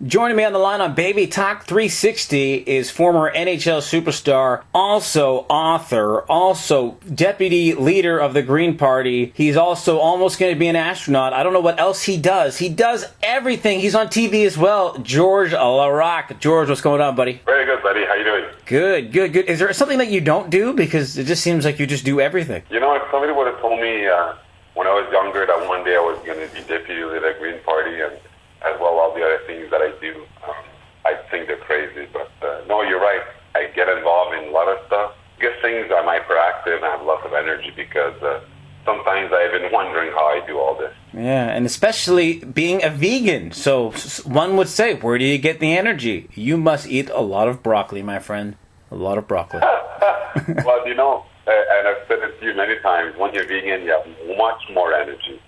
Joining me on the line on Baby Talk 360 is former NHL superstar, also author, also deputy leader of the Green Party. He's also almost going to be an astronaut. I don't know what else he does. He does everything. He's on TV as well. Georges Laraque. George, what's going on, buddy? Very good, buddy. How you doing? Good. Is there something that you don't do? Because it just seems like you just do everything. You know, if somebody would have told me when I was younger that one day I was going to be deputy leader of the Green Party and as well all the other things that I do, I think they're crazy. But no, you're right. I get involved in a lot of stuff. Good things, I'm hyperactive and I have lots of energy because sometimes I've been wondering how I do all this. Yeah, and especially being a vegan. So one would say, where do you get the energy? You must eat a lot of broccoli, my friend. A lot of broccoli. Well, you know, and I've said it to you many times, when you're vegan, you have much more energy.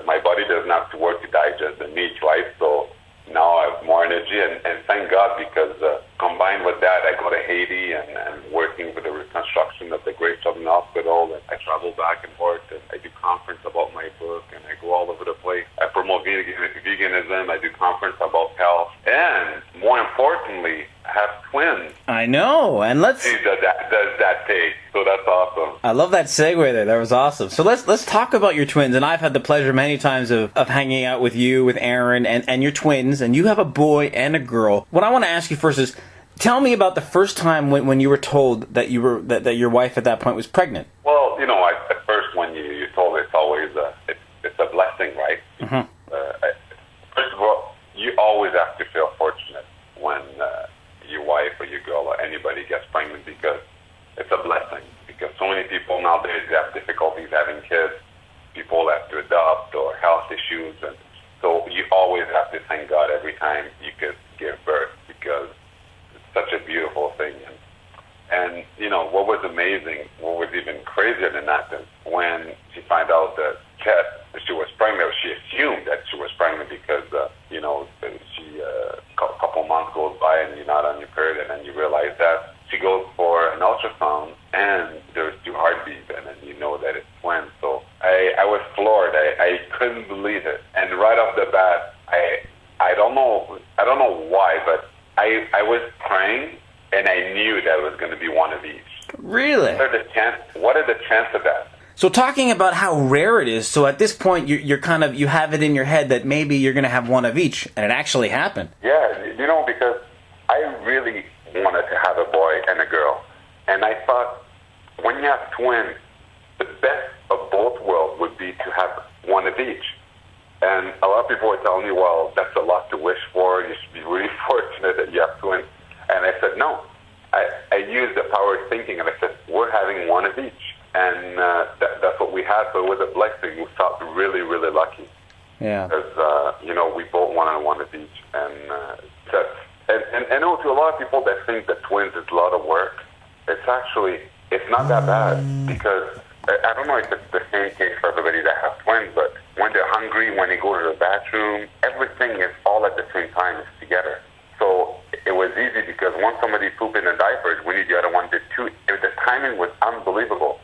My body doesn't have to work to digest the meat, right? So now I have more energy, and thank God, because combined with that, I go to Haiti and working with the reconstruction of the Great Southern Hospital, and I travel back and forth, and I do conference about my book, and I go all over the place. I promote veganism, I do conference about health, and more importantly, I have twins. I know, and let's... Does that take? So that's awesome. I love that segue there. That was awesome. So let's talk about your twins. And I've had the pleasure many times of hanging out with you, with Aaron, and your twins. And you have a boy and a girl. What I want to ask you first is, tell me about the first time when you were told that that your wife at that point was pregnant. Well, you know, at first when you're told, it's always it's a blessing, right? Mm-hmm. First of all, you always have to feel fortunate when your wife or your girl or anybody gets pregnant, because it's a blessing. Because so many people nowadays have difficulties having kids. People have to adopt or health issues, and so you always have to thank God every time you could give birth, because it's such a beautiful thing. And you know what was amazing, what was even crazier than that, is when she found out that she was pregnant. She assumed that she was pregnant because you know, she a couple months goes by and you're not on your period, and then you realize that. She goes for an ultrasound, and there's 2 heartbeats, and then you know that it's twins. So I was floored. I couldn't believe it. And right off the bat, I don't know why, but I was praying, and I knew that it was going to be one of each. Really? What are the chances of that? So talking about how rare it is, so at this point you have it in your head that maybe you're going to have one of each, and it actually happened. Yeah, you know, because I really wanted to have a boy and a girl. And I thought, when you have twins, the best of both worlds would be to have one of each. And a lot of people were telling me, well, that's a lot to wish for. You should be really fortunate that you have twins. And I said, no. I used the power of thinking, and I said, we're having one of each. And that's what we had. So it was a blessing. We felt really, really lucky. Yeah. Because, you know, we both wanted one of each. And And I know to a lot of people that think that twins is a lot of work, it's not that bad, because I don't know if it's the same case for everybody that have twins, but when they're hungry, when they go to the bathroom, everything is all at the same time, it's together. So it was easy, because once somebody pooped in the diapers, we need the other one did too. The timing was unbelievable.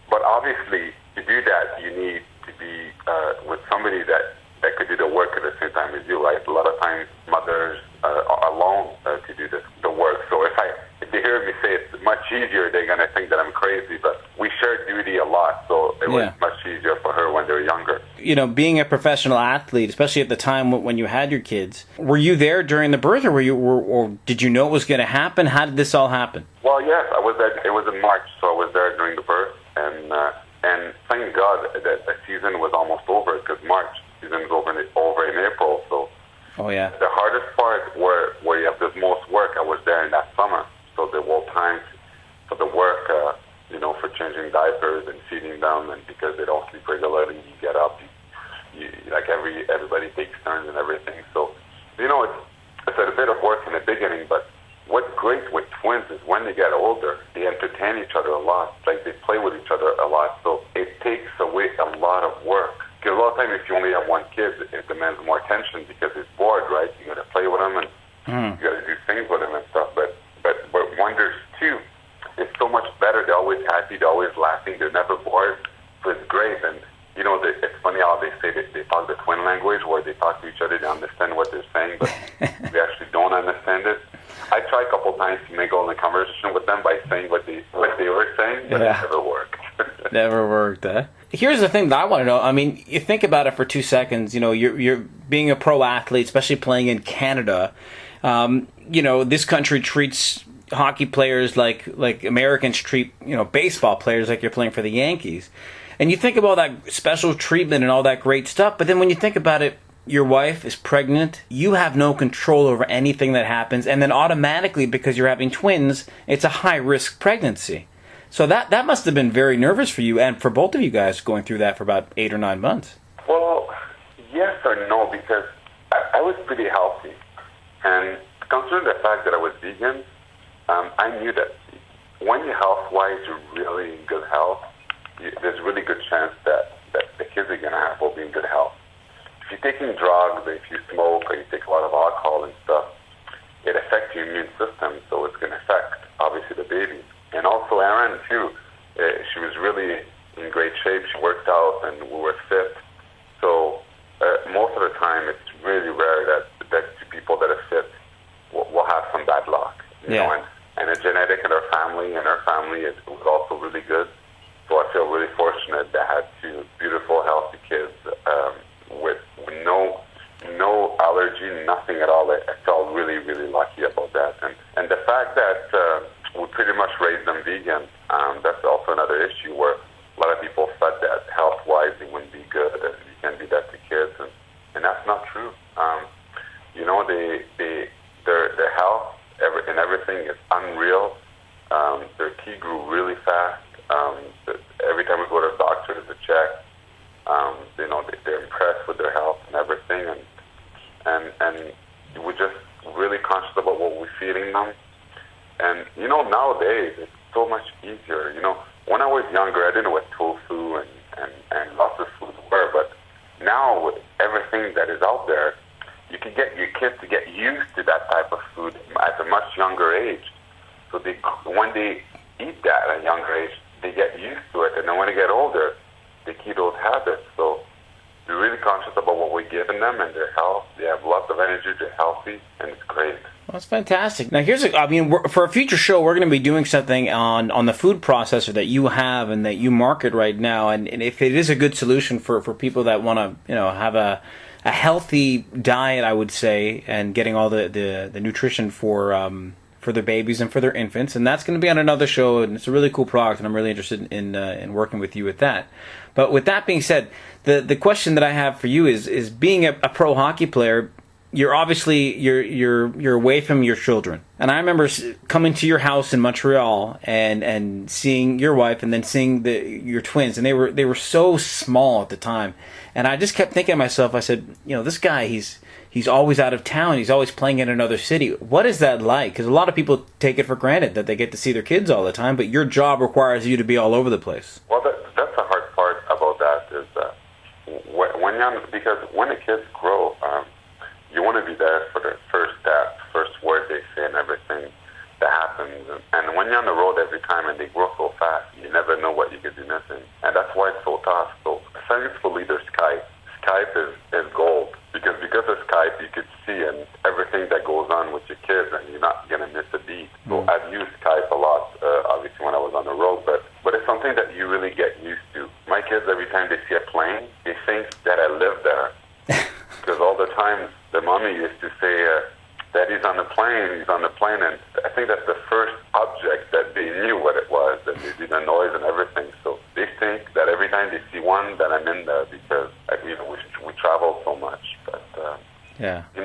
But obviously, to do that, you need to be with somebody that could do the work at the same time as you, right? A lot of times, mothers are alone to do the work. So if they hear me say it's much easier, they're going to think that I'm crazy. But we share duty a lot, so it was much easier for her when they were younger. You know, being a professional athlete, especially at the time when you had your kids, were you there during the birth, or did you know it was going to happen? How did this all happen? Well, yes, I was there. It was in March, so I was there during the birth, and thank God that the season was almost over, because March season was over in April. So, oh yeah, the hardest part where you have the most work, I was there in that summer. So the whole time for the work, you know, for changing diapers and feeding them, and because they don't sleep regularly, you get up, you like everybody takes turns and everything. So, you know, it's a bit of work in the beginning, but what's great with twins is when they get older, they entertain each other a lot. Like, they play with each other a lot. So it takes away a lot of work. Because a lot of times, if you only have one kid, it demands more attention because it's bored, right? You got to play with them, and you got to do things with them and stuff. But when there's two, it's so much better. They're always happy. They're always laughing. They're never bored. So it's great. And, you know, it's funny how they say that they talk the twin language, where they talk to each other, they understand what they're saying, but They actually don't understand it. I tried a couple times to make all the conversation with them by saying what they were saying, but it never worked. Never worked, huh? Here's the thing that I want to know. I mean, you think about it for 2 seconds. You know, you're being a pro athlete, especially playing in Canada. You know, this country treats hockey players like Americans treat, you know, baseball players, like you're playing for the Yankees. And you think about that special treatment and all that great stuff, but then when you think about it, your wife is pregnant, you have no control over anything that happens, and then automatically, because you're having twins, it's a high-risk pregnancy. So that must have been very nervous for you, and for both of you guys going through that for about 8 or 9 months. Well, yes or no, because I was pretty healthy. And considering the fact that I was vegan, I knew that when you're health-wise, you're really in good health, there's a really good chance that the kids are going to have will be in good health. If you're taking drugs, or if you smoke, or you take a lot of alcohol and stuff, it affects your immune system, so it's going to affect, obviously, the baby. And also Erin, too, she was really in great shape. She worked out, and we were fit. So most of the time, it's really rare that two people that are fit will have some bad luck. You know, and the genetic in our family, it was also really good. So I feel really fortunate that I had 2 beautiful, healthy kids with no allergy, nothing at all. I felt really, really lucky about that. And the fact that we pretty much raised them vegan, that's also another issue where a lot of people thought that health-wise it wouldn't be good and you can't do that to kids, and that's not true. You know, their health and everything is unreal. Their teeth grew really fast. Every time we go to the doctor to check, you know, they're impressed with their health and everything, and we're just really conscious about what we're feeding them. And, you know, nowadays, it's so much easier. You know, when I was younger, I didn't know what tofu and lots of foods were, but now with everything that is out there, you can get your kids to get used to that type of food at a much younger age. So when they eat that at a younger age, they get used to it, and then when they get older, they keep those habits. So we're really conscious about what we're giving them and their health. They have lots of energy, they're healthy, and it's great. Well, that's fantastic. Now, for a future show, we're going to be doing something on the food processor that you have and that you market right now. And if it is a good solution for people that want to, you know, have a healthy diet, I would say, and getting all the nutrition for their babies and for their infants, and that's going to be on another show, and it's a really cool product, and I'm really interested in working with you with that. But with that being said, the question that I have for you is being a pro hockey player, you're obviously you're away from your children, and I remember coming to your house in Montreal and seeing your wife, and then seeing your twins, and they were so small at the time, and I just kept thinking to myself, I said, you know, this guy, he's always out of town. He's always playing in another city. What is that like? Because a lot of people take it for granted that they get to see their kids all the time, but your job requires you to be all over the place. Well, that's the hard part about that is because when the kids grow, you want to be there for the first step, first word they say and everything that happens. And when you're on the road every time and they grow so fast, you never know what you could be missing. And that's why it's so tough. So thankfully there's Skype. Skype is gold. Because of Skype, you could see and everything that goes on with your kids, and you're not going to miss a beat. So I've used Skype a lot, obviously, when I was on the road, but it's something that you really get used to. My kids, every time they see a plane, they think that I live there. Because all the time, the mommy used to say, Daddy's on the plane, he's on the plane, and I think that's the first object that they knew what it was, that they did the noise and everything. So they think that every time they see one, that I'm in there because we travel so much. But you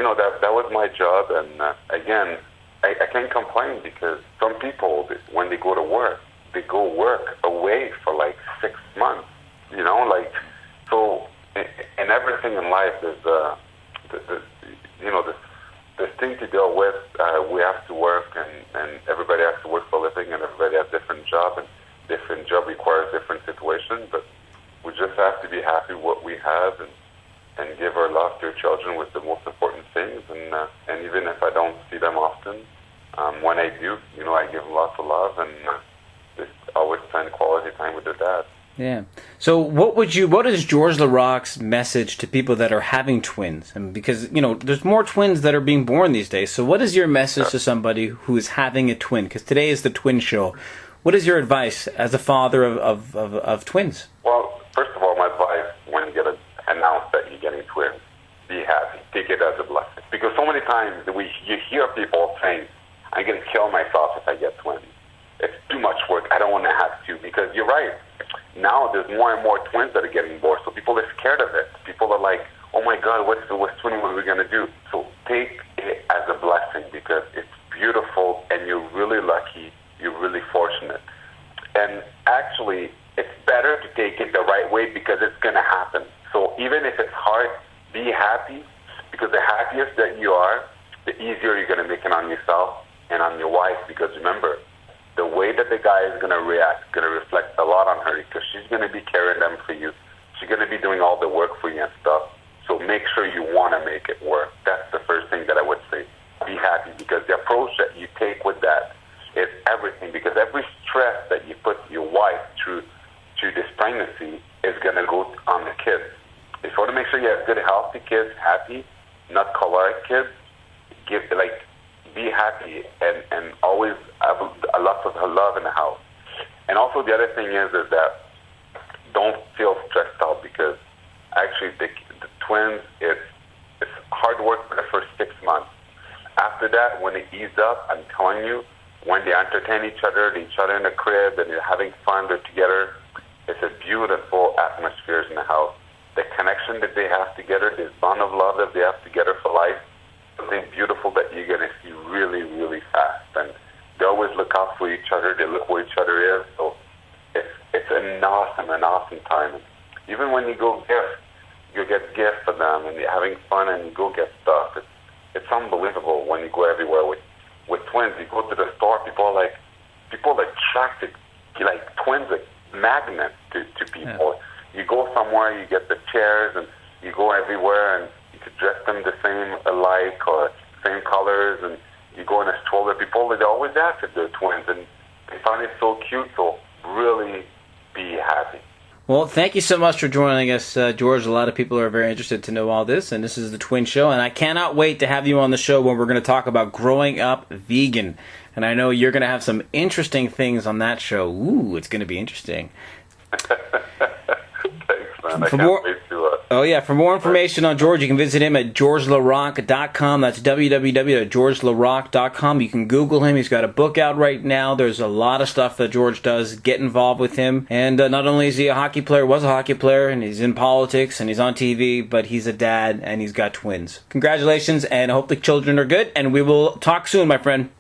know, that was my job, and again, I can't complain because some people, when they go to work, they go work away for like 6 months. You know, like so, and everything in life is the thing to deal with. We have to work, and everybody has to work for a living, and everybody has different job, and different job requires different situations. But we just have to be happy with what we have, and give our love to our children with the most important things. And even if I don't see them often, when I do, I give them lots of love, and just always spend quality time with their dad. Yeah. So what is Georges Laraque's message to people that are having twins? And because, there's more twins that are being born these days. So what is your message to somebody who is having a twin? Because today is the twin show. What is your advice as a father of twins? Well, first of all, my advice when you get announced that you're getting twins, be happy. Take it as a blessing. Because so many times you hear people saying, I'm going to kill myself if I get twins. It's too much work. I don't want to have two. Because you're right. Now there's more and more twins that are getting born, so people are scared of it. People are like, oh my God, what's twin? What are we going to do? So take it as a blessing because it's beautiful and you're really lucky. You're really fortunate. And actually, it's better to take it the right way because it's going to happen. So even if it's hard, be happy because the happiest that you are, the easier you're going to make it on yourself and on your wife. Because remember, the way that the guy is going to react is going to reflect a lot on her because she's going to be carrying them for you. She's going to be doing all the work for you and stuff. So make sure you want to make it work. That's the first thing that I would say. Be happy because the approach that you take with that is everything because every stress that you put your wife through this pregnancy is going to go on the kids. If you want to make sure you have good, healthy kids, happy, not choleric kids, be happy and always have a lot of love in the house. And also the other thing is that don't feel stressed out because actually the twins, it's hard work for the first 6 months. After that, when they ease up, I'm telling you, when they entertain each other in the crib and they're having fun, they're together, it's a beautiful atmosphere in the house. The connection that they have together, this bond of love that they have together for life, something beautiful that you're going to see really, really fast. And they always look out for each other. They look where each other is. So it's an awesome time. And even when you go you get gifts for them and you're having fun and you go get stuff. It's unbelievable when you go everywhere with twins. You go to the store, people are attracted, like twins are magnets to people. Yeah. You go somewhere, you get the chairs and you go everywhere and you could dress them the same alike or same colors and you go in a stroller. People, they always ask if they're twins and they find it so cute, so really be happy. Well, thank you so much for joining us, George. A lot of people are very interested to know all this, and this is the Twin Show, and I cannot wait to have you on the show when we're going to talk about growing up vegan. And I know you're going to have some interesting things on that show. Ooh, it's going to be interesting. Thanks, man. For more information on George, you can visit him at georgeslaraque.com. That's www.georgeslaraque.com. You can Google him. He's got a book out right now. There's a lot of stuff that George does. Get involved with him. And not only is he a hockey player, was a hockey player, and he's in politics, and he's on TV, but he's a dad, and he's got twins. Congratulations, and I hope the children are good, and we will talk soon, my friend.